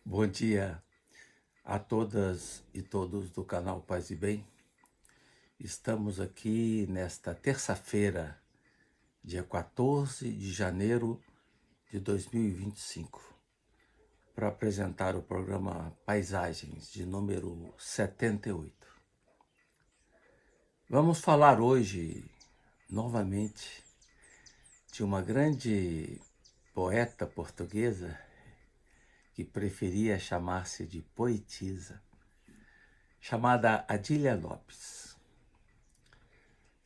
Bom dia a todas e todos do canal Paz e Bem. Estamos aqui nesta terça-feira, dia 14 de janeiro de 2025, para apresentar o programa Paisagens de número 78. Vamos falar hoje, novamente, de uma grande poeta portuguesa que preferia chamar-se de poetisa, chamada Adília Lopes.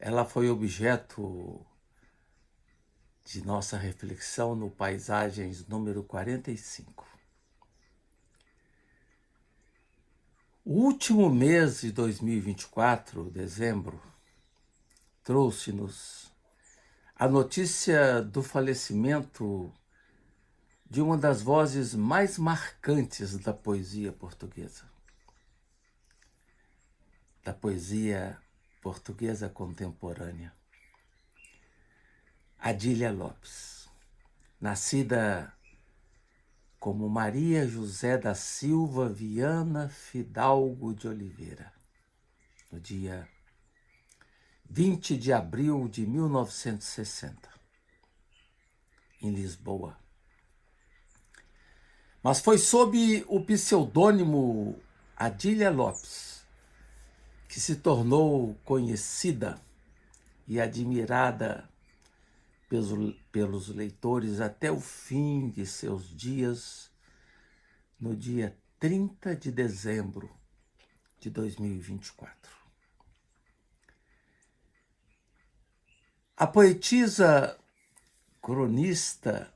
Ela foi objeto de nossa reflexão no Paisagens número 45. O último mês de 2024, dezembro, trouxe-nos a notícia do falecimento de uma das vozes mais marcantes da poesia portuguesa. Da poesia portuguesa contemporânea. Adília Lopes, nascida como Maria José da Silva Viana Fidalgo de Oliveira, no dia 20 de abril de 1960, em Lisboa. Mas foi sob o pseudônimo Adília Lopes que se tornou conhecida e admirada pelos leitores até o fim de seus dias, no dia 30 de dezembro de 2024. A poetisa, cronista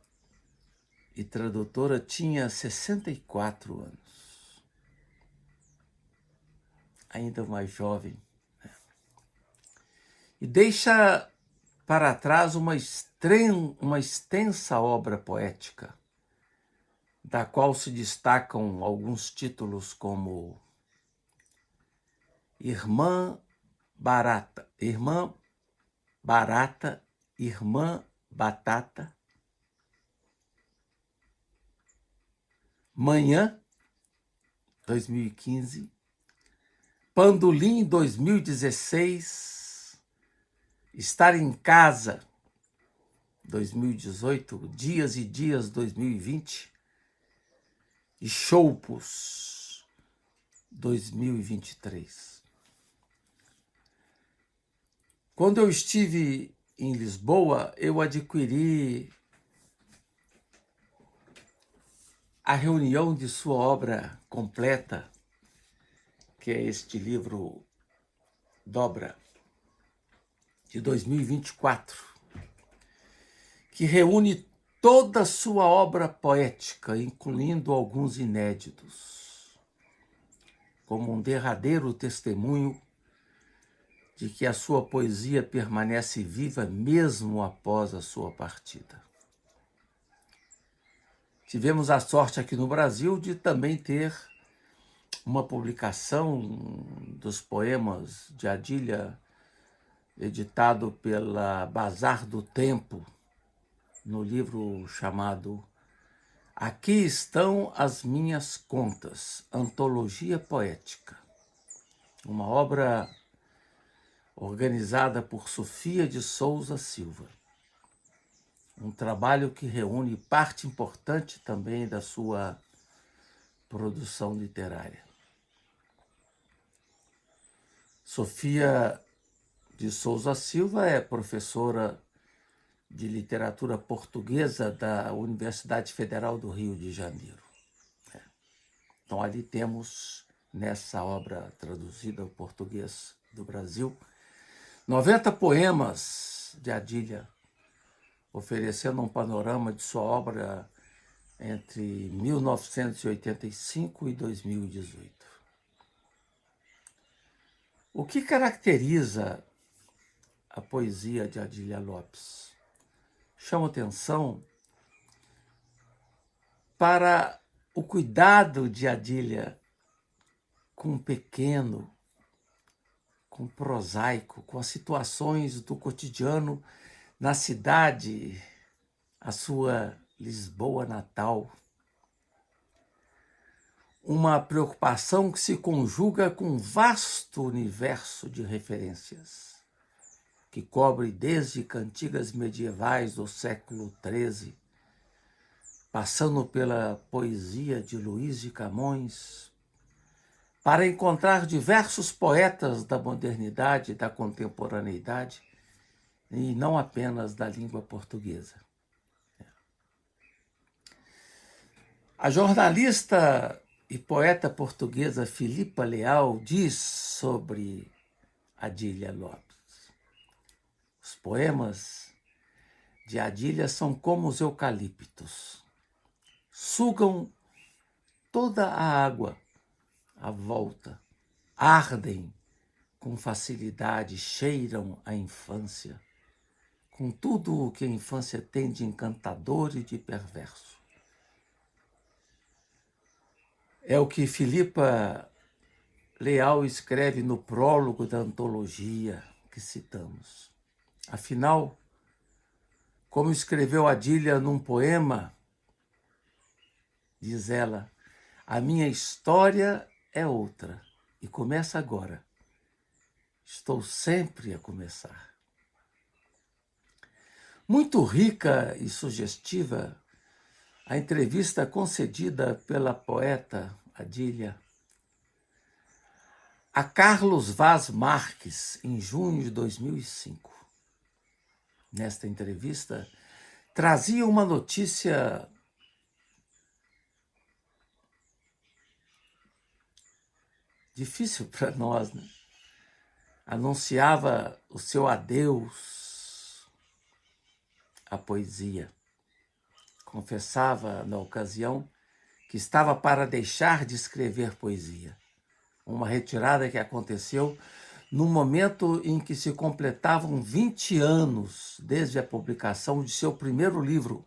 e tradutora tinha 64 anos, ainda mais jovem, e deixa para trás uma extensa obra poética, da qual se destacam alguns títulos como Irmã Barata, Irmã Batata, Manhã, 2015, Pandolim, 2016, Estar em Casa, 2018, Dias e Dias, 2020, e Choupos, 2023. Quando eu estive em Lisboa, eu adquiri a reunião de sua obra completa, que é este livro Dobra, de 2024, que reúne toda a sua obra poética, incluindo alguns inéditos, como um derradeiro testemunho de que a sua poesia permanece viva mesmo após a sua partida. Tivemos a sorte aqui no Brasil de também ter uma publicação dos poemas de Adília, editado pela Bazar do Tempo, no livro chamado Aqui Estão as Minhas Contas, Antologia Poética, uma obra organizada por Sofia de Souza Silva. Um trabalho que reúne parte importante também da sua produção literária. Sofia de Souza Silva é professora de literatura portuguesa da Universidade Federal do Rio de Janeiro. Então, ali temos, nessa obra traduzida ao português do Brasil, 90 poemas de Adília, oferecendo um panorama de sua obra entre 1985 e 2018. O que caracteriza a poesia de Adília Lopes? Chama atenção para o cuidado de Adília com o pequeno, com o prosaico, com as situações do cotidiano na cidade, a sua Lisboa natal. uma preocupação que se conjuga com um vasto universo de referências, que cobre desde cantigas medievais do século XIII, passando pela poesia de Luís de Camões, para encontrar diversos poetas da modernidade e da contemporaneidade, e não apenas da língua portuguesa. A jornalista e poeta portuguesa Filipa Leal diz sobre Adília Lopes: os poemas de Adília são como os eucaliptos, sugam toda a água à volta, ardem com facilidade, cheiram a infância, com tudo o que a infância tem de encantador e de perverso. É o que Filipa Leal escreve no prólogo da antologia que citamos. Afinal, como escreveu Adília num poema, diz ela, a minha história é outra e começa agora. Estou sempre a começar. Muito rica e sugestiva, a entrevista concedida pela poeta Adília a Carlos Vaz Marques, em junho de 2005. Nesta entrevista, trazia uma notícia difícil para nós, né? Anunciava o seu adeus à poesia. Confessava, na ocasião, que estava para deixar de escrever poesia. Uma retirada que aconteceu no momento em que se completavam 20 anos desde a publicação de seu primeiro livro,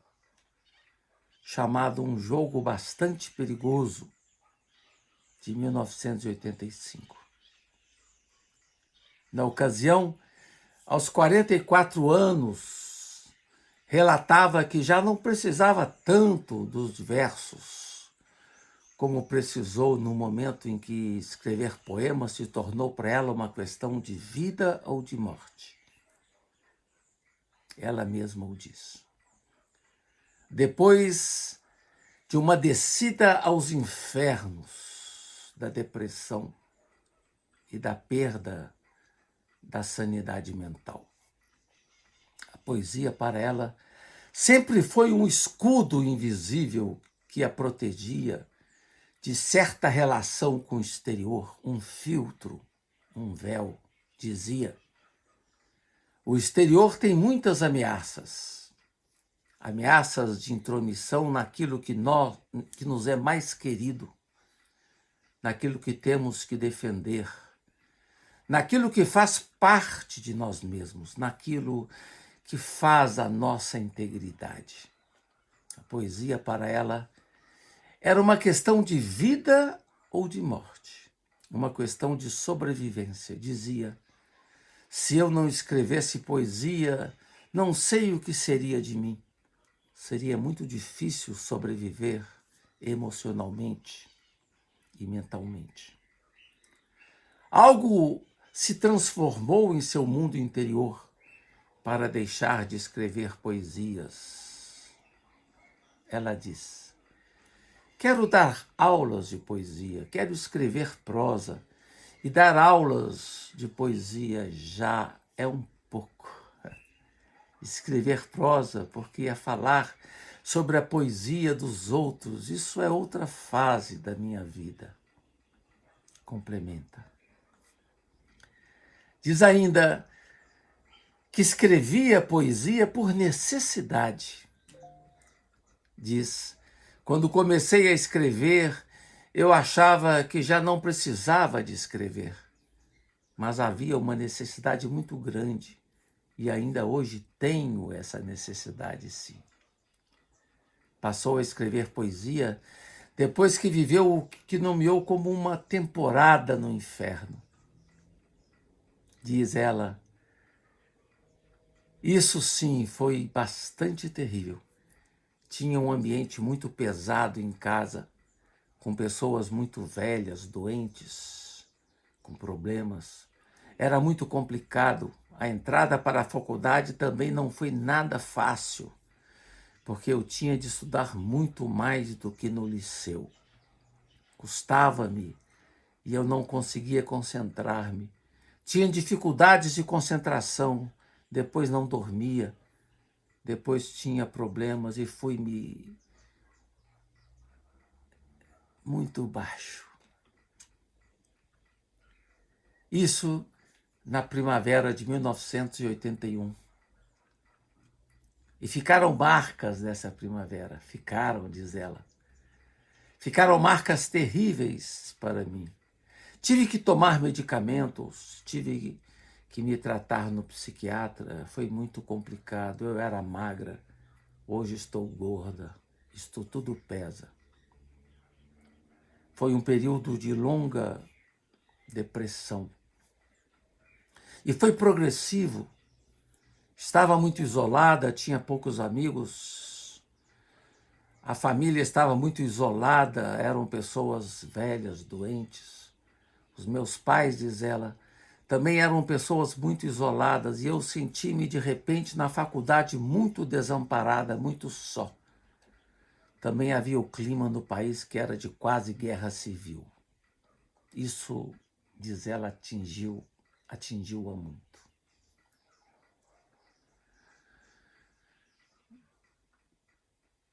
chamado Um Jogo Bastante Perigoso, de 1985. Na ocasião, aos 44 anos, relatava que já não precisava tanto dos versos, como precisou no momento em que escrever poemas se tornou para ela uma questão de vida ou de morte. Ela mesma o diz. Depois de uma descida aos infernos da depressão e da perda da sanidade mental, a poesia para ela sempre foi um escudo invisível que a protegia de certa relação com o exterior, um filtro, um véu, dizia. O exterior tem muitas ameaças. Ameaças de intromissão naquilo que nos é mais querido, naquilo que temos que defender, naquilo que faz parte de nós mesmos, naquilo que faz a nossa integridade. A poesia para ela era uma questão de vida ou de morte, uma questão de sobrevivência. Dizia, se eu não escrevesse poesia, não sei o que seria de mim. Seria muito difícil sobreviver emocionalmente e mentalmente. Algo se transformou em seu mundo interior para deixar de escrever poesias. Ela diz, quero dar aulas de poesia, quero escrever prosa, e dar aulas de poesia já é um pouco. Escrever prosa, porque é falar sobre a poesia dos outros, isso é outra fase da minha vida. Complementa. Diz ainda que escrevia poesia por necessidade. Diz, quando comecei a escrever, eu achava que já não precisava de escrever, mas havia uma necessidade muito grande e ainda hoje tenho essa necessidade, sim. Passou a escrever poesia depois que viveu o que nomeou como uma temporada no inferno. Diz ela, isso sim foi bastante terrível. Tinha um ambiente muito pesado em casa, com pessoas muito velhas, doentes, com problemas. Era muito complicado. A entrada para a faculdade também não foi nada fácil, porque eu tinha de estudar muito mais do que no liceu. Custava-me e eu não conseguia concentrar-me. Tinha dificuldades de concentração, depois não dormia, depois tinha problemas e fui-me muito baixo. Isso na primavera de 1981. E ficaram marcas dessa primavera, ficaram, diz ela. Ficaram marcas terríveis para mim. Tive que tomar medicamentos, tive que me tratar no psiquiatra, foi muito complicado. Eu era magra, hoje estou gorda, isto tudo pesa. Foi um período de longa depressão. E foi progressivo. Estava muito isolada, tinha poucos amigos. A família estava muito isolada, eram pessoas velhas, doentes. Os meus pais, diz ela, também eram pessoas muito isoladas e eu senti-me de repente na faculdade muito desamparada, muito só. Também havia o clima no país que era de quase guerra civil. Isso, diz ela, atingiu-a muito.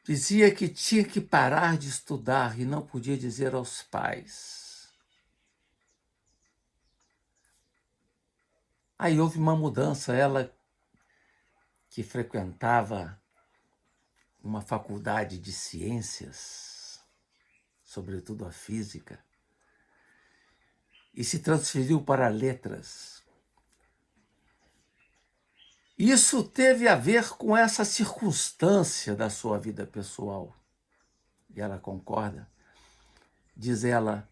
Dizia que tinha que parar de estudar e não podia dizer aos pais. Aí houve uma mudança. Ela, que frequentava uma faculdade de ciências, sobretudo a física, e se transferiu para letras. Isso teve a ver com essa circunstância da sua vida pessoal. E ela concorda. Diz ela,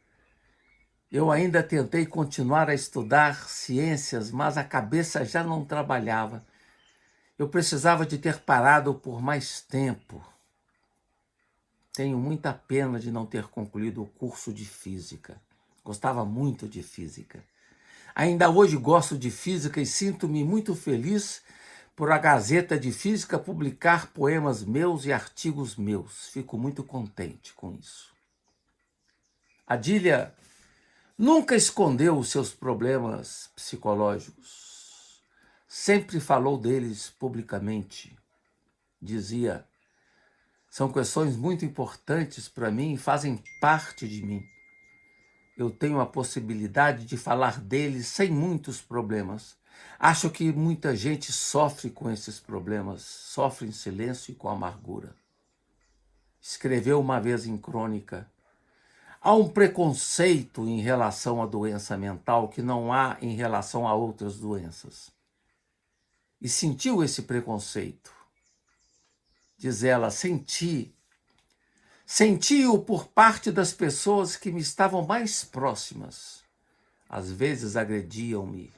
eu ainda tentei continuar a estudar ciências, mas a cabeça já não trabalhava. Eu precisava de ter parado por mais tempo. Tenho muita pena de não ter concluído o curso de física. Gostava muito de física. Ainda hoje gosto de física e sinto-me muito feliz por a Gazeta de Física publicar poemas meus e artigos meus. Fico muito contente com isso. Adília nunca escondeu os seus problemas psicológicos. Sempre falou deles publicamente. Dizia, são questões muito importantes para mim e fazem parte de mim. Eu tenho a possibilidade de falar deles sem muitos problemas. Acho que muita gente sofre com esses problemas, sofre em silêncio e com amargura. Escreveu uma vez em crônica, há um preconceito em relação à doença mental que não há em relação a outras doenças. E sentiu esse preconceito. Diz ela, senti-o por parte das pessoas que me estavam mais próximas. Às vezes agrediam-me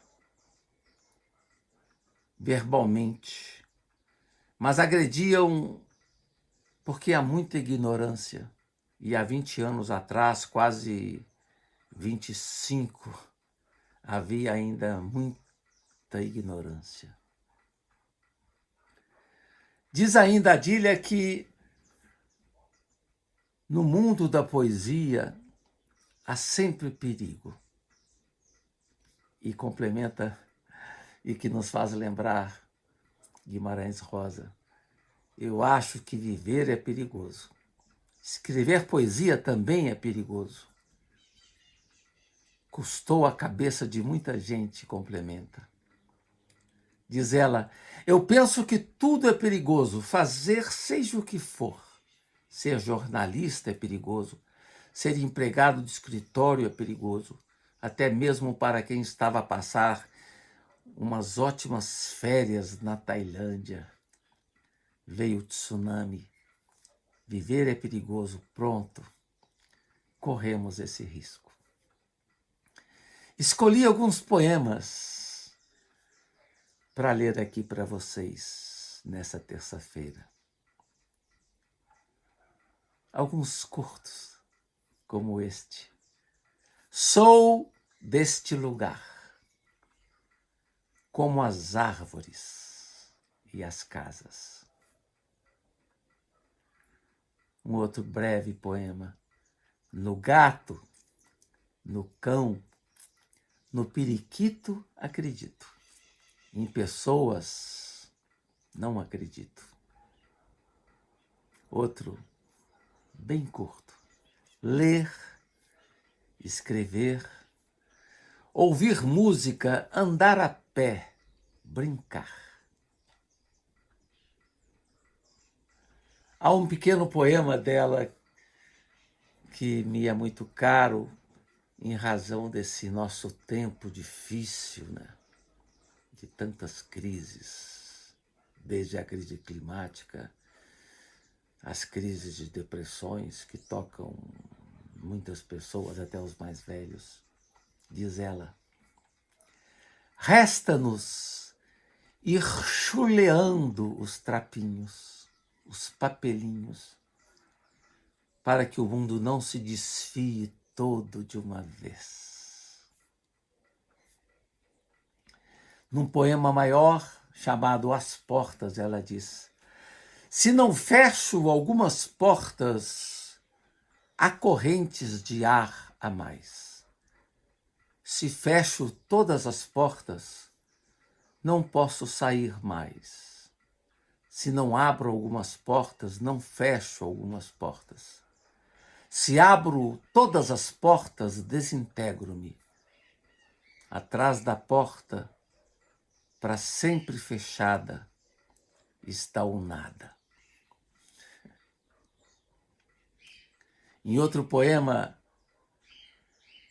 verbalmente, mas agrediam porque há muita ignorância. E há 20 anos atrás, quase 25, havia ainda muita ignorância. Diz ainda a Adília que no mundo da poesia há sempre perigo. E complementa, e que nos faz lembrar Guimarães Rosa. Eu acho que viver é perigoso. Escrever poesia também é perigoso. Custou a cabeça de muita gente, complementa. Diz ela, eu penso que tudo é perigoso, fazer seja o que for. Ser jornalista é perigoso, ser empregado de escritório é perigoso, até mesmo para quem estava a passar umas ótimas férias na Tailândia. Veio o tsunami. Viver é perigoso, pronto. Corremos esse risco. Escolhi alguns poemas para ler aqui para vocês nessa terça-feira. Alguns curtos, como este. Sou deste lugar, como as árvores e as casas. Um outro breve poema. No gato, no cão, no periquito acredito. Em pessoas não acredito. Outro, bem curto. Ler, escrever, ouvir música, andar a pé, brincar. Há um pequeno poema dela que me é muito caro em razão desse nosso tempo difícil, né? De tantas crises, desde a crise climática, as crises de depressões que tocam muitas pessoas, até os mais velhos. Diz ela: resta-nos ir chuleando os trapinhos, os papelinhos, para que o mundo não se desfie todo de uma vez. Num poema maior, chamado As Portas, ela diz: se não fecho algumas portas, há correntes de ar a mais. Se fecho todas as portas, não posso sair mais. Se não abro algumas portas, não fecho algumas portas. Se abro todas as portas, desintegro-me. Atrás da porta, para sempre fechada, está o nada. Em outro poema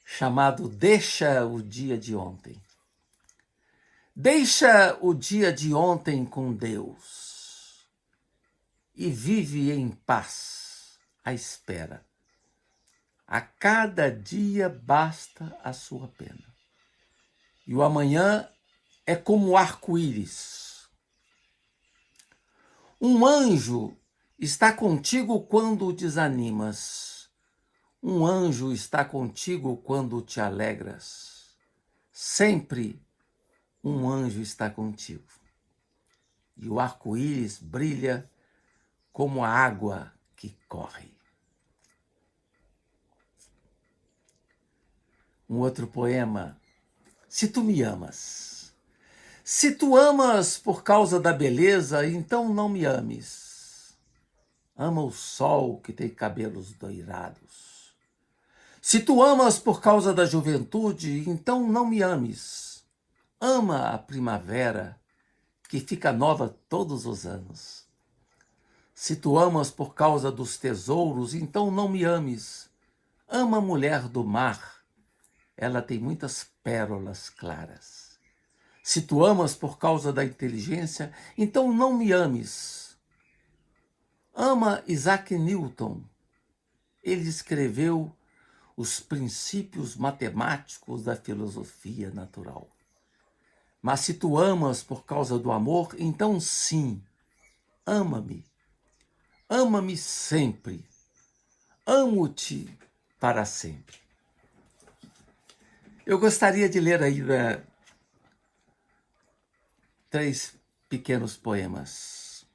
chamado Deixa o Dia de Ontem. Deixa o dia de ontem com Deus e vive em paz à espera. A cada dia basta a sua pena. E o amanhã é como o arco-íris. Um anjo está contigo quando desanimas. Um anjo está contigo quando te alegras. Sempre um anjo está contigo. E o arco-íris brilha como a água que corre. Um outro poema. Se tu me amas. Se tu amas por causa da beleza, então não me ames. Ama o sol que tem cabelos doirados. Se tu amas por causa da juventude, então não me ames. Ama a primavera, que fica nova todos os anos. Se tu amas por causa dos tesouros, então não me ames. Ama a mulher do mar, ela tem muitas pérolas claras. Se tu amas por causa da inteligência, então não me ames. Ama Isaac Newton. Ele escreveu os princípios matemáticos da filosofia natural. Mas se tu amas por causa do amor, então sim, ama-me. Ama-me sempre. Amo-te para sempre. Eu gostaria de ler ainda 3 pequenos poemas.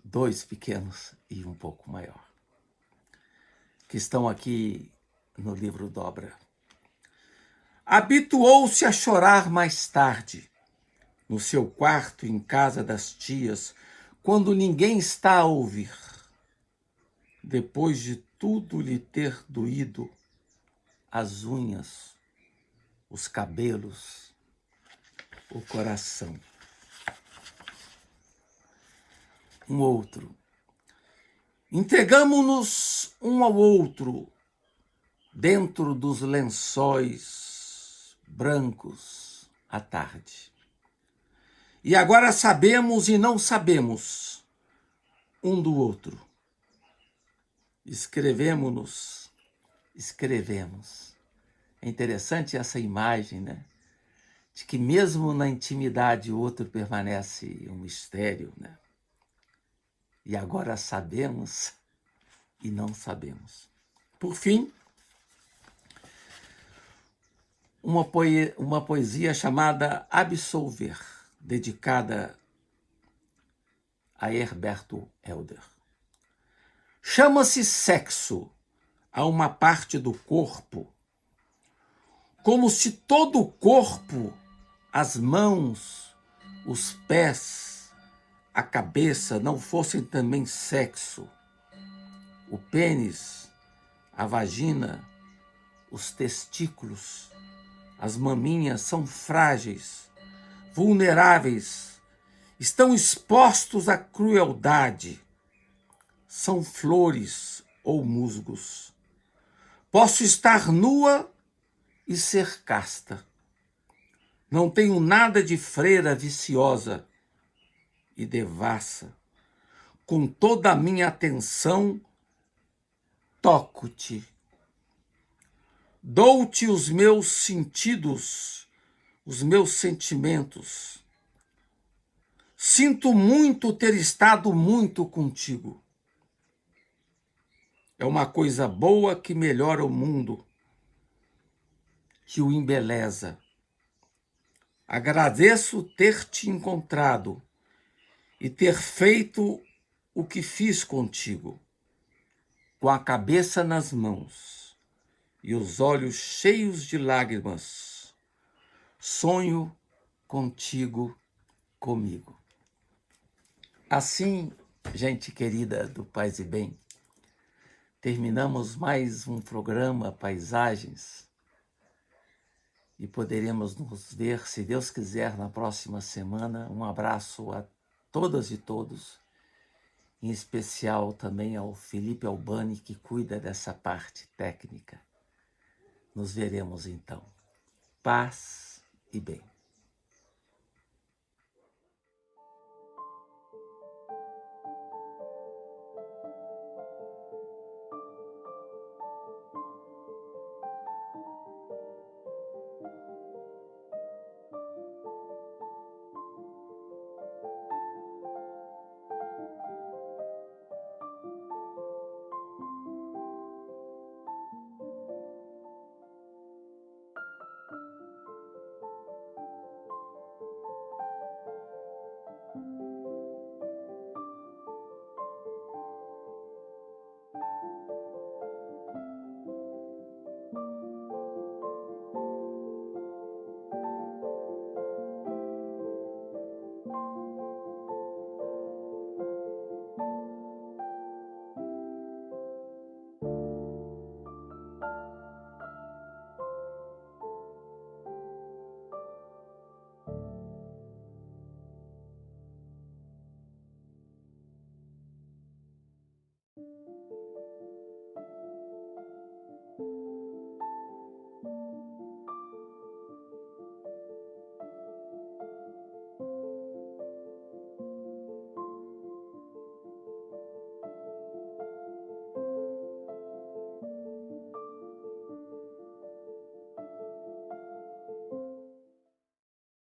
2 pequenos e um pouco maior, que estão aqui no livro Dobra. Habituou-se a chorar mais tarde, no seu quarto em casa das tias, quando ninguém está a ouvir. Depois de tudo lhe ter doído, as unhas, os cabelos, o coração. Um outro. Entregamo-nos um ao outro dentro dos lençóis brancos à tarde. E agora sabemos e não sabemos um do outro. Escrevemos. É interessante essa imagem, né? De que mesmo na intimidade o outro permanece um mistério, né? E agora sabemos e não sabemos. Por fim, uma poesia chamada Absolver, dedicada a Herberto Helder. Chama-se sexo a uma parte do corpo, como se todo o corpo, as mãos, os pés, a cabeça não fossem também sexo. O pênis, a vagina, os testículos, as maminhas são frágeis, vulneráveis, estão expostos à crueldade. São flores ou musgos. Posso estar nua e ser casta. Não tenho nada de freira viciosa e devassa. Com toda a minha atenção, toco-te. Dou-te os meus sentidos, os meus sentimentos. Sinto muito ter estado muito contigo. É uma coisa boa que melhora o mundo, que o embeleza. Agradeço ter te encontrado e ter feito o que fiz contigo, com a cabeça nas mãos e os olhos cheios de lágrimas. Sonho contigo, comigo. Assim, gente querida do Paz e Bem, terminamos mais um programa Paisagens e poderemos nos ver, se Deus quiser, na próxima semana. Um abraço a todas e todos, em especial também ao Felipe Albani, que cuida dessa parte técnica. Nos veremos então. Paz e bem.